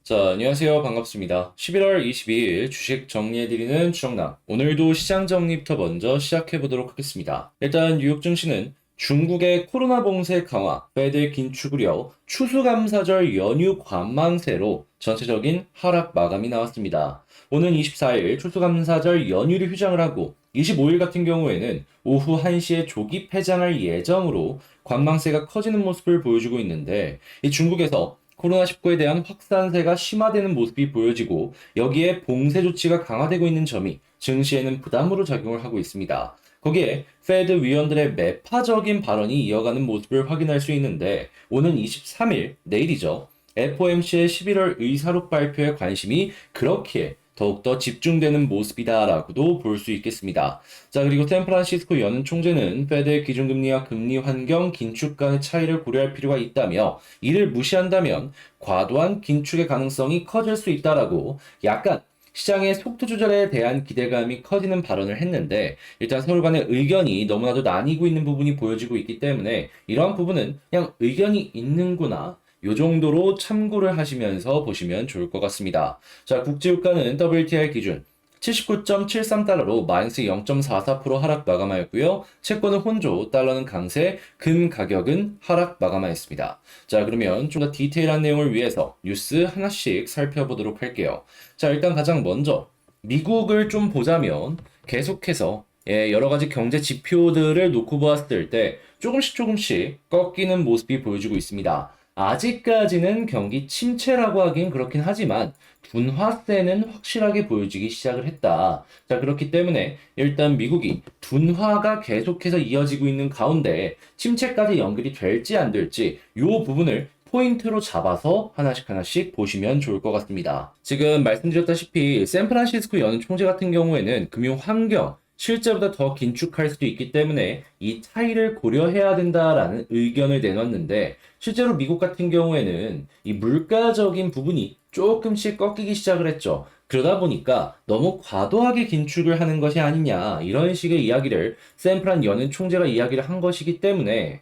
자, 안녕하세요. 반갑습니다. 11월 22일 주식 정리해드리는 주정남. 오늘도 시장 정리부터 먼저 시작해보도록 하겠습니다. 일단 뉴욕 증시는 중국의 코로나 봉쇄 강화, 페드 긴축 우려, 추수감사절 연휴 관망세로 전체적인 하락 마감이 나왔습니다. 오는 24일 추수감사절 연휴를 휴장을 하고 25일 같은 경우에는 오후 1시에 조기 폐장할 예정으로 관망세가 커지는 모습을 보여주고 있는데 이 중국에서 코로나19에 대한 확산세가 심화되는 모습이 보여지고 여기에 봉쇄 조치가 강화되고 있는 점이 증시에는 부담으로 작용을 하고 있습니다. 거기에 페드 위원들의 매파적인 발언이 이어가는 모습을 확인할 수 있는데 오는 23일, 내일이죠. FOMC의 11월 의사록 발표에 관심이 그렇기에 더욱더 집중되는 모습이다라고도 볼 수 있겠습니다. 자, 그리고 샌프란시스코 연은 총재는 페드의 기준금리와 금리 환경 긴축 간의 차이를 고려할 필요가 있다며 이를 무시한다면 과도한 긴축의 가능성이 커질 수 있다라고 약간 시장의 속도 조절에 대한 기대감이 커지는 발언을 했는데 일단 서로 간의 의견이 너무나도 나뉘고 있는 부분이 보여지고 있기 때문에 이러한 부분은 그냥 의견이 있는구나 요 정도로 참고를 하시면서 보시면 좋을 것 같습니다. 자, 국제유가는 WTI 기준 79.73달러로 마이너스 0.44% 하락 마감하였고요. 채권은 혼조, 달러는 강세, 금 가격은 하락 마감하였습니다. 자, 그러면 좀 더 디테일한 내용을 위해서 뉴스 하나씩 살펴보도록 할게요. 자, 일단 가장 먼저 미국을 좀 보자면 계속해서 여러 가지 경제 지표들을 놓고 보았을 때 조금씩 꺾이는 모습이 보여지고 있습니다. 아직까지는 경기 침체라고 하긴 그렇긴 하지만 둔화세는 확실하게 보여지기 시작을 했다. 자, 그렇기 때문에 일단 미국이 둔화가 계속해서 이어지고 있는 가운데 침체까지 연결이 될지 안 될지 이 부분을 포인트로 잡아서 하나씩 보시면 좋을 것 같습니다. 지금 말씀드렸다시피 샌프란시스코 연 총재 같은 경우에는 금융 환경, 실제보다 더 긴축할 수도 있기 때문에 이 차이를 고려해야 된다라는 의견을 내놨는데 실제로 미국 같은 경우에는 이 물가적인 부분이 조금씩 꺾이기 시작을 했죠. 그러다 보니까 너무 과도하게 긴축을 하는 것이 아니냐 이런 식의 이야기를 샌프란 연은 총재가 이야기를 한 것이기 때문에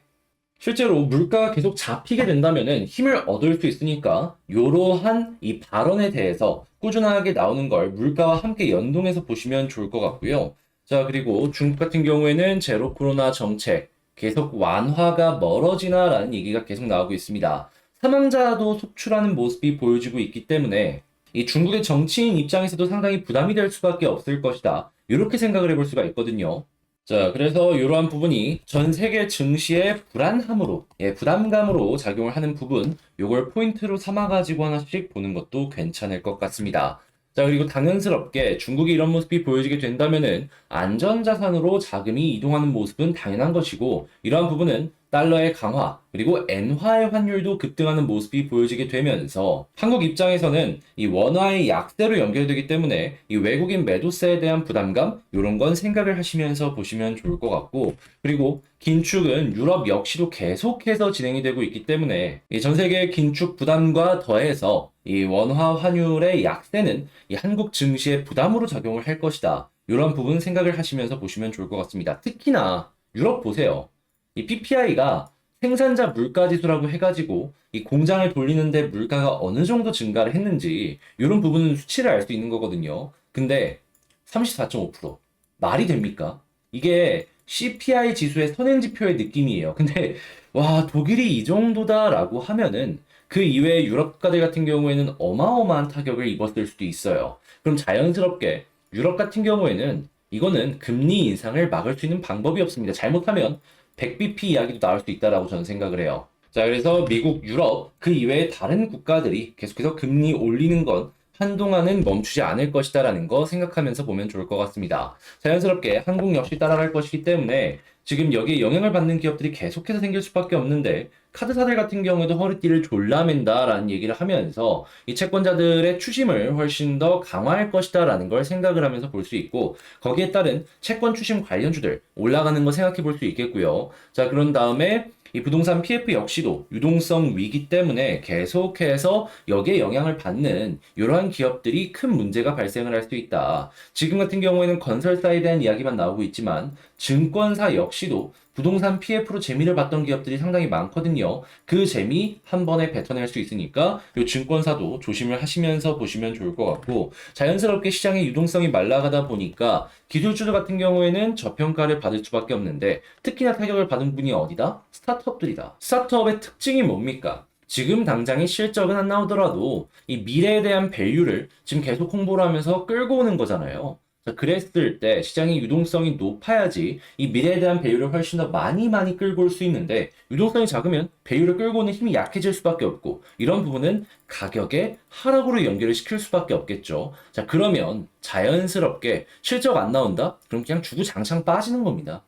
실제로 물가가 계속 잡히게 된다면은 힘을 얻을 수 있으니까 이러한 이 발언에 대해서 꾸준하게 나오는 걸 물가와 함께 연동해서 보시면 좋을 것 같고요. 자, 그리고 중국 같은 경우에는 제로 코로나 정책 계속 완화가 멀어지나라는 얘기가 계속 나오고 있습니다. 사망자도 속출하는 모습이 보여지고 있기 때문에 이 중국의 정치인 입장에서도 상당히 부담이 될 수밖에 없을 것이다. 이렇게 생각을 해볼 수가 있거든요. 자, 그래서 이러한 부분이 전 세계 증시의 불안함으로, 부담감으로 작용을 하는 부분, 요걸 포인트로 삼아가지고 하나씩 보는 것도 괜찮을 것 같습니다. 자, 그리고 당연스럽게 중국이 이런 모습이 보여지게 된다면은 안전자산으로 자금이 이동하는 모습은 당연한 것이고, 이러한 부분은 달러의 강화, 그리고 엔화의 환율도 급등하는 모습이 보여지게 되면서 한국 입장에서는 이 원화의 약세로 연결되기 때문에 이 외국인 매도세에 대한 부담감, 이런 건 생각을 하시면서 보시면 좋을 것 같고, 그리고 긴축은 유럽 역시도 계속해서 진행이 되고 있기 때문에 이 전 세계 긴축 부담과 더해서 이 원화 환율의 약세는 이 한국 증시의 부담으로 작용을 할 것이다. 이런 부분 생각을 하시면서 보시면 좋을 것 같습니다. 특히나 유럽 보세요. 이 PPI가 생산자 물가 지수라고 해가지고 이 공장을 돌리는데 물가가 어느 정도 증가를 했는지 이런 부분은 수치를 알 수 있는 거거든요. 근데 34.5% 말이 됩니까? 이게 CPI 지수의 선행지표의 느낌이에요. 근데 와, 독일이 이 정도다라고 하면은 그 이외의 유럽 국가들 같은 경우에는 어마어마한 타격을 입었을 수도 있어요. 그럼 자연스럽게 유럽 같은 경우에는 이거는 금리 인상을 막을 수 있는 방법이 없습니다. 잘못하면 100bp 이야기도 나올 수 있다라고 저는 생각을 해요. 자, 그래서 미국, 유럽, 그 이외의 다른 국가들이 계속해서 금리 올리는 건 한동안은 멈추지 않을 것이다라는 거 생각하면서 보면 좋을 것 같습니다. 자연스럽게 한국 역시 따라갈 것이기 때문에 지금 여기에 영향을 받는 기업들이 계속해서 생길 수밖에 없는데 카드사들 같은 경우에도 허리띠를 졸라맨다라는 얘기를 하면서 이 채권자들의 추심을 훨씬 더 강화할 것이다라는 걸 생각을 하면서 볼 수 있고 거기에 따른 채권 추심 관련주들 올라가는 거 생각해 볼 수 있겠고요. 자, 그런 다음에 이 부동산 PF 역시도 유동성 위기 때문에 계속해서 여기에 영향을 받는 이러한 기업들이 큰 문제가 발생을 할 수 있다. 지금 같은 경우에는 건설사에 대한 이야기만 나오고 있지만 증권사 역시도 부동산 PF로 재미를 봤던 기업들이 상당히 많거든요. 그 재미 한 번에 뱉어낼 수 있으니까 이 증권사도 조심을 하시면서 보시면 좋을 것 같고, 자연스럽게 시장의 유동성이 말라가다 보니까 기술주들 같은 경우에는 저평가를 받을 수밖에 없는데, 특히나 타격을 받은 분이 어디다? 스타트업들이다. 스타트업의 특징이 뭡니까? 지금 당장의 실적은 안 나오더라도 이 미래에 대한 밸류를 지금 계속 홍보를 하면서 끌고 오는 거잖아요. 자, 그랬을 때 시장의 유동성이 높아야지 이 미래에 대한 밸류를 훨씬 더 많이 끌고 올 수 있는데, 유동성이 작으면 밸류를 끌고 오는 힘이 약해질 수밖에 없고, 이런 부분은 가격의 하락으로 연결을 시킬 수밖에 없겠죠. 자, 그러면 자연스럽게 실적 안 나온다? 그럼 그냥 주구장창 빠지는 겁니다.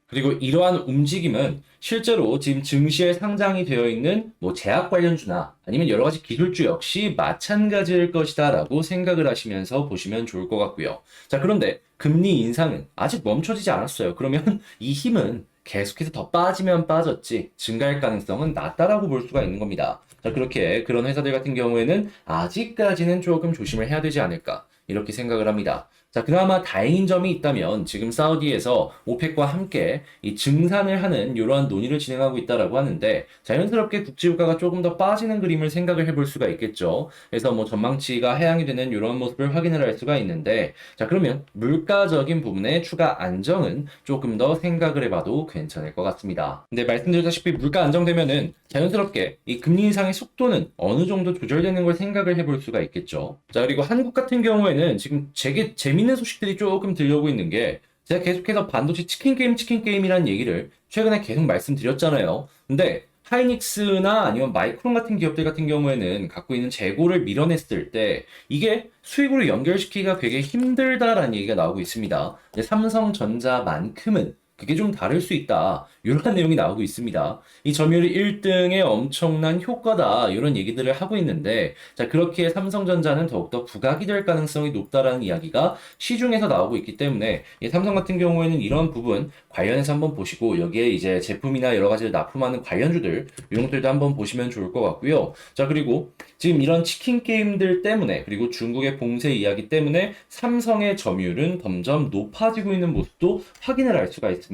그리고 이러한 움직임은 실제로 지금 증시에 상장이 되어 있는 뭐 제약 관련주나 아니면 여러 가지 기술주 역시 마찬가지일 것이다라고 생각을 하시면서 보시면 좋을 것 같고요. 자, 그런데 금리 인상은 아직 멈춰지지 않았어요. 그러면 이 힘은 계속해서 더 빠지면 빠졌지 증가할 가능성은 낮다라고 볼 수가 있는 겁니다. 자, 그렇게 그런 회사들 같은 경우에는 아직까지는 조금 조심을 해야 되지 않을까, 이렇게 생각을 합니다. 자, 그나마 다행인 점이 있다면 지금 사우디에서 오펙과 함께 이 증산을 하는 이러한 논의를 진행하고 있다라고 하는데, 자연스럽게 국제유가가 조금 더 빠지는 그림을 생각을 해볼 수가 있겠죠. 그래서 뭐 전망치가 하향이 되는 이런 모습을 확인을 할 수가 있는데, 자, 그러면 물가적인 부분의 추가 안정은 조금 더 생각을 해봐도 괜찮을 것 같습니다. 근데 말씀드렸다시피 물가 안정되면은 자연스럽게 이 금리 인상의 속도는 어느 정도 조절되는 걸 생각을 해볼 수가 있겠죠. 자, 그리고 한국 같은 경우에는 지금 되게 재밌는 소식들이 조금 들려오고 있는 게, 제가 계속해서 반도체 치킨 게임이라는 얘기를 최근에 계속 말씀드렸잖아요. 근데 하이닉스나 아니면 마이크론 같은 기업들 같은 경우에는 갖고 있는 재고를 밀어냈을 때 이게 수익으로 연결시키기가 되게 힘들다라는 얘기가 나오고 있습니다. 근데 삼성전자만큼은 그게 좀 다를 수 있다, 이런 내용이 나오고 있습니다. 이 점유율 1등의 엄청난 효과다, 이런 얘기들을 하고 있는데, 자, 그렇게 삼성전자는 더욱더 부각이 될 가능성이 높다라는 이야기가 시중에서 나오고 있기 때문에, 삼성 같은 경우에는 이런 부분 관련해서 한번 보시고, 여기에 이제 제품이나 여러 가지를 납품하는 관련주들, 이런 것들도 한번 보시면 좋을 것 같고요. 자, 그리고 지금 이런 치킨 게임들 때문에, 그리고 중국의 봉쇄 이야기 때문에 삼성의 점유율은 점점 높아지고 있는 모습도 확인을 할 수가 있습니다.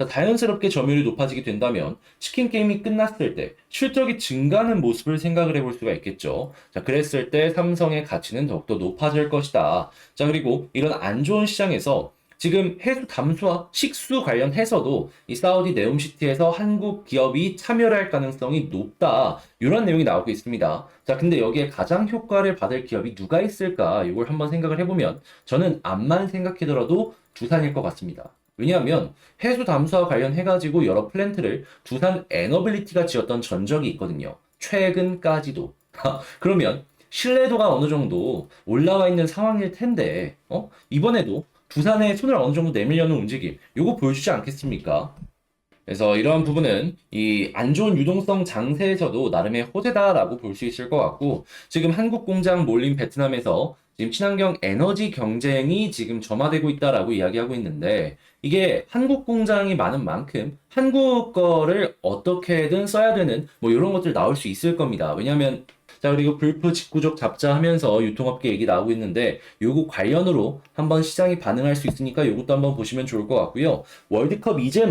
자연스럽게 점유율이 높아지게 된다면 치킨 게임이 끝났을 때 실적이 증가하는 모습을 생각을 해볼 수가 있겠죠. 자, 그랬을 때 삼성의 가치는 더욱더 높아질 것이다. 자, 그리고 이런 안 좋은 시장에서 지금 해수 담수와 식수 관련해서도 이 사우디 네옴시티에서 한국 기업이 참여를 할 가능성이 높다, 이런 내용이 나오고 있습니다. 자, 근데 여기에 가장 효과를 받을 기업이 누가 있을까, 이걸 한번 생각을 해보면 저는 암만 생각해더라도 두산일 것 같습니다. 왜냐하면 해수 담수와 관련해가지고 여러 플랜트를 두산 에너빌리티가 지었던 전적이 있거든요. 최근까지도. 그러면 신뢰도가 어느 정도 올라와 있는 상황일 텐데, 이번에도 두산에 손을 어느 정도 내밀려는 움직임, 요거 보여주지 않겠습니까? 그래서 이러한 부분은 이 안 좋은 유동성 장세에서도 나름의 호재다라고 볼 수 있을 것 같고, 지금 한국 공장 몰린 베트남에서 지금 친환경 에너지 경쟁이 지금 점화되고 있다라고 이야기하고 있는데, 이게 한국 공장이 많은 만큼 한국 거를 어떻게든 써야 되는 뭐 이런 것들 나올 수 있을 겁니다. 왜냐하면, 자, 그리고 불프 직구적 잡자 하면서 유통업계 얘기 나오고 있는데, 요거 관련으로 한번 시장이 반응할 수 있으니까 요것도 한번 보시면 좋을 것 같고요. 월드컵 이제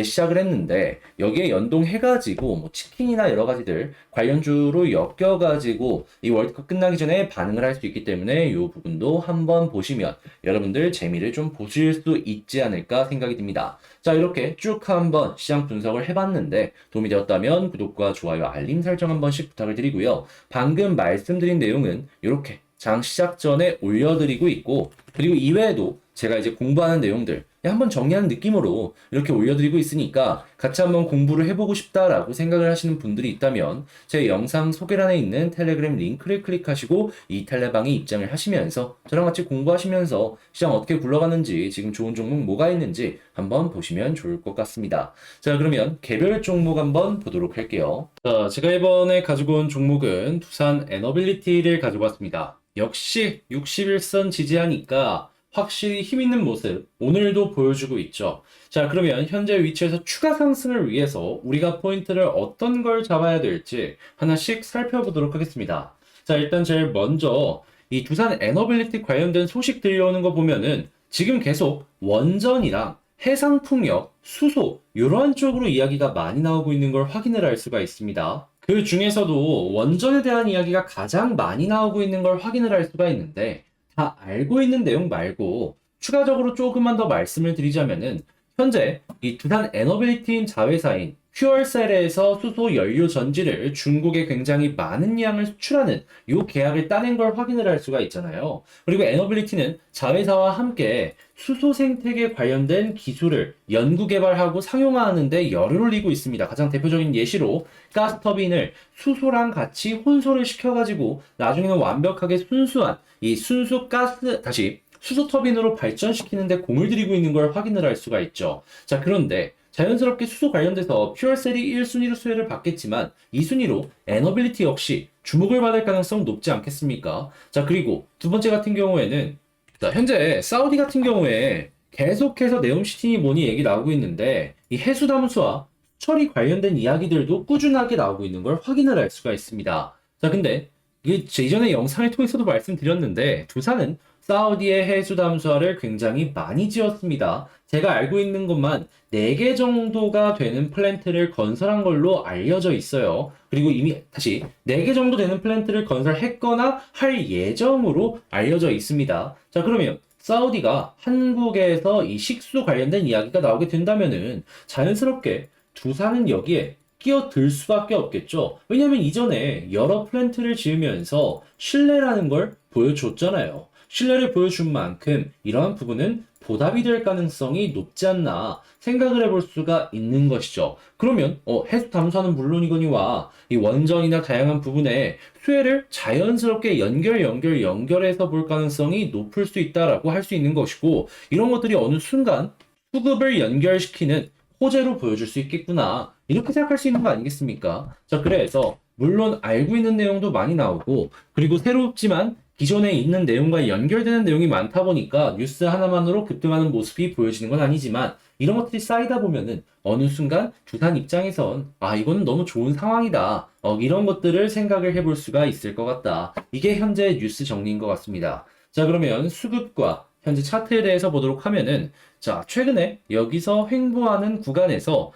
시작을 했는데 여기에 연동해가지고 뭐 치킨이나 여러 가지들 관련주로 엮여가지고 이 월드컵 끝나기 전에 반응을 할 수 있기 때문에 요 부분도 한번 보시면 여러분들 재미를 좀 보실 수 있지 않을까 생각이 듭니다. 자, 이렇게 쭉 한번 시장 분석을 해봤는데 도움이 되었다면 구독과 좋아요, 알림 설정 한 번씩 부탁을 드리고요. 방금 말씀드린 내용은 이렇게 장 시작 전에 올려드리고 있고, 그리고 이외에도 제가 이제 공부하는 내용들 한번 정리하는 느낌으로 이렇게 올려드리고 있으니까 같이 한번 공부를 해보고 싶다라고 생각을 하시는 분들이 있다면 제 영상 소개란에 있는 텔레그램 링크를 클릭하시고 이 텔레방에 입장을 하시면서 저랑 같이 공부하시면서 시장 어떻게 굴러가는지, 지금 좋은 종목 뭐가 있는지 한번 보시면 좋을 것 같습니다. 자, 그러면 개별 종목 한번 보도록 할게요. 자, 제가 이번에 가지고 온 종목은 두산 에너빌리티를 가지고 왔습니다. 역시 61선 지지하니까 확실히 힘있는 모습 오늘도 보여주고 있죠. 자, 그러면 현재 위치에서 추가 상승을 위해서 우리가 포인트를 어떤 걸 잡아야 될지 하나씩 살펴보도록 하겠습니다. 자, 일단 제일 먼저 이 두산 에너빌리티 관련된 소식 들려오는 거 보면은 지금 계속 원전이랑 해상풍력, 수소 이러한 쪽으로 이야기가 많이 나오고 있는 걸 확인을 할 수가 있습니다. 그 중에서도 원전에 대한 이야기가 가장 많이 나오고 있는 걸 확인을 할 수가 있는데 다 알고 있는 내용 말고 추가적으로 조금만 더 말씀을 드리자면은 현재 이 두산 에너빌리티인 자회사인 퓨얼셀에서 수소 연료 전지를 중국에 굉장히 많은 양을 수출하는 이 계약을 따낸 걸 확인을 할 수가 있잖아요. 그리고 에너빌리티는 자회사와 함께 수소 생태계 관련된 기술을 연구 개발하고 상용화하는 데 열을 올리고 있습니다. 가장 대표적인 예시로 가스터빈을 수소랑 같이 혼소를 시켜가지고 나중에는 완벽하게 순수한 이 순수 가스 다시 수소 터빈으로 발전시키는데 공을 들이고 있는 걸 확인을 할 수가 있죠. 자, 그런데 자연스럽게 수소 관련돼서 퓨얼셀이 1순위로 수혜를 받겠지만 2순위로 에너빌리티 역시 주목을 받을 가능성 높지 않겠습니까? 자, 그리고 두 번째 같은 경우에는 자, 현재 사우디 같은 경우에 계속해서 네옴시티니 뭐니 얘기 나오고 있는데 이 해수담수와 수철이 관련된 이야기들도 꾸준하게 나오고 있는 걸 확인을 할 수가 있습니다. 자, 근데 이게 제 이전에 영상을 통해서도 말씀드렸는데 두산은 사우디의 해수 담수화를 굉장히 많이 지었습니다. 제가 알고 있는 것만 4개 정도가 되는 플랜트를 건설한 걸로 알려져 있어요. 그리고 이미 다시 4개 정도 되는 플랜트를 건설했거나 할 예정으로 알려져 있습니다. 자, 그러면 사우디가 한국에서 이 식수 관련된 이야기가 나오게 된다면은 자연스럽게 두산은 여기에 끼어들 수밖에 없겠죠. 왜냐하면 이전에 여러 플랜트를 지으면서 신뢰라는 걸 보여줬잖아요. 신뢰를 보여준 만큼 이러한 부분은 보답이 될 가능성이 높지 않나 생각을 해볼 수가 있는 것이죠. 그러면 해수 탐사는 물론이거니와 이 원전이나 다양한 부분에 수혜를 자연스럽게 연결해서 볼 가능성이 높을 수 있다라고 할 수 있는 것이고 이런 것들이 어느 순간 수급을 연결시키는 호재로 보여줄 수 있겠구나 이렇게 생각할 수 있는 거 아니겠습니까? 자, 그래서 물론 알고 있는 내용도 많이 나오고 그리고 새롭지만 기존에 있는 내용과 연결되는 내용이 많다 보니까 뉴스 하나만으로 급등하는 모습이 보여지는 건 아니지만 이런 것들이 쌓이다 보면은 어느 순간 두산 입장에선 이거는 너무 좋은 상황이다 이런 것들을 생각을 해볼 수가 있을 것 같다. 이게 현재 뉴스 정리인 것 같습니다. 자, 그러면 수급과 현재 차트에 대해서 보도록 하면은 자, 최근에 여기서 횡보하는 구간에서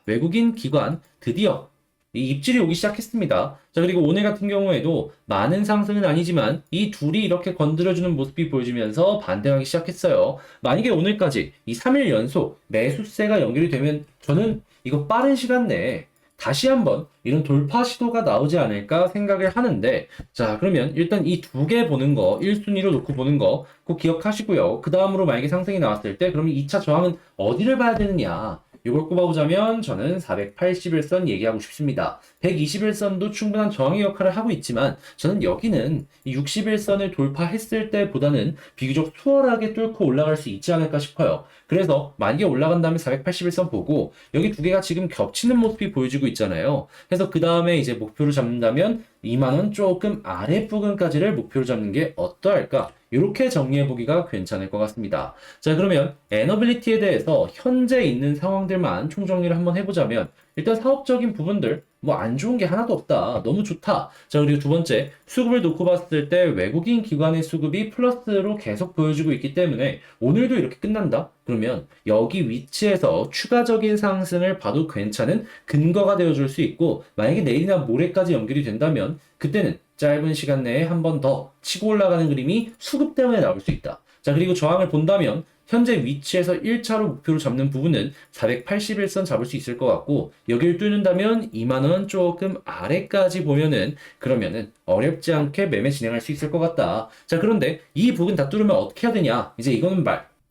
외국인 기관 드디어 이 입질이 오기 시작했습니다. 자, 그리고 오늘 같은 경우에도 많은 상승은 아니지만 이 둘이 이렇게 건드려주는 모습이 보여지면서 반등하기 시작했어요. 만약에 오늘까지 이 3일 연속 매수세가 연결이 되면 저는 이거 빠른 시간 내에 다시 한번 이런 돌파 시도가 나오지 않을까 생각을 하는데 자, 그러면 일단 이 두 개 보는 거 1순위로 놓고 보는 거 꼭 기억하시고요. 그 다음으로 만약에 상승이 나왔을 때 그러면 2차 저항은 어디를 봐야 되느냐 이걸 꼽아보자면 저는 481선 얘기하고 싶습니다. 121선도 충분한 저항의 역할을 하고 있지만 저는 여기는 61선을 돌파했을 때보다는 비교적 수월하게 뚫고 올라갈 수 있지 않을까 싶어요. 그래서 만약에 올라간다면 481선 보고 여기 두 개가 지금 겹치는 모습이 보여지고 있잖아요. 그래서 그 다음에 이제 목표로 잡는다면 2만원 조금 아래 부근까지를 목표로 잡는 게 어떠할까? 이렇게 정리해보기가 괜찮을 것 같습니다. 자, 그러면 에너빌리티에 대해서 현재 있는 상황들만 총정리를 한번 해보자면 일단 사업적인 부분들 뭐 안 좋은 게 하나도 없다. 너무 좋다. 자, 그리고 두 번째 수급을 놓고 봤을 때 외국인 기관의 수급이 플러스로 계속 보여지고 있기 때문에 오늘도 이렇게 끝난다? 그러면 여기 위치에서 추가적인 상승을 봐도 괜찮은 근거가 되어줄 수 있고 만약에 내일이나 모레까지 연결이 된다면 그때는 짧은 시간 내에 한 번 더 치고 올라가는 그림이 수급 때문에 나올 수 있다. 자, 그리고 저항을 본다면 현재 위치에서 1차로 목표로 잡는 부분은 481선 잡을 수 있을 것 같고 여기를 뚫는다면 2만원 조금 아래까지 보면은 그러면은 어렵지 않게 매매 진행할 수 있을 것 같다. 자, 그런데 이 부분 다 뚫으면 어떻게 해야 되냐 이제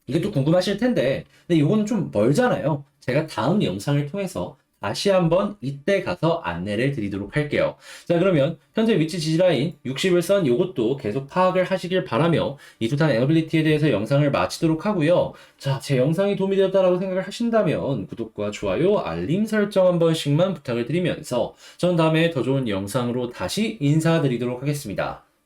이게 또 궁금하실 텐데 근데 이거는 좀 멀잖아요. 제가 다음 영상을 통해서 다시 한번 이때 가서 안내를 드리도록 할게요. 자, 그러면 현재 위치 지지라인 61선 이것도 계속 파악을 하시길 바라며 이 두산 에너빌리티에 대해서 영상을 마치도록 하고요. 자, 제 영상이 도움이 되었다라고 생각을 하신다면 구독과 좋아요, 알림 설정 한 번씩만 부탁을 드리면서 전 다음에 더 좋은 영상으로 다시 인사드리도록 하겠습니다.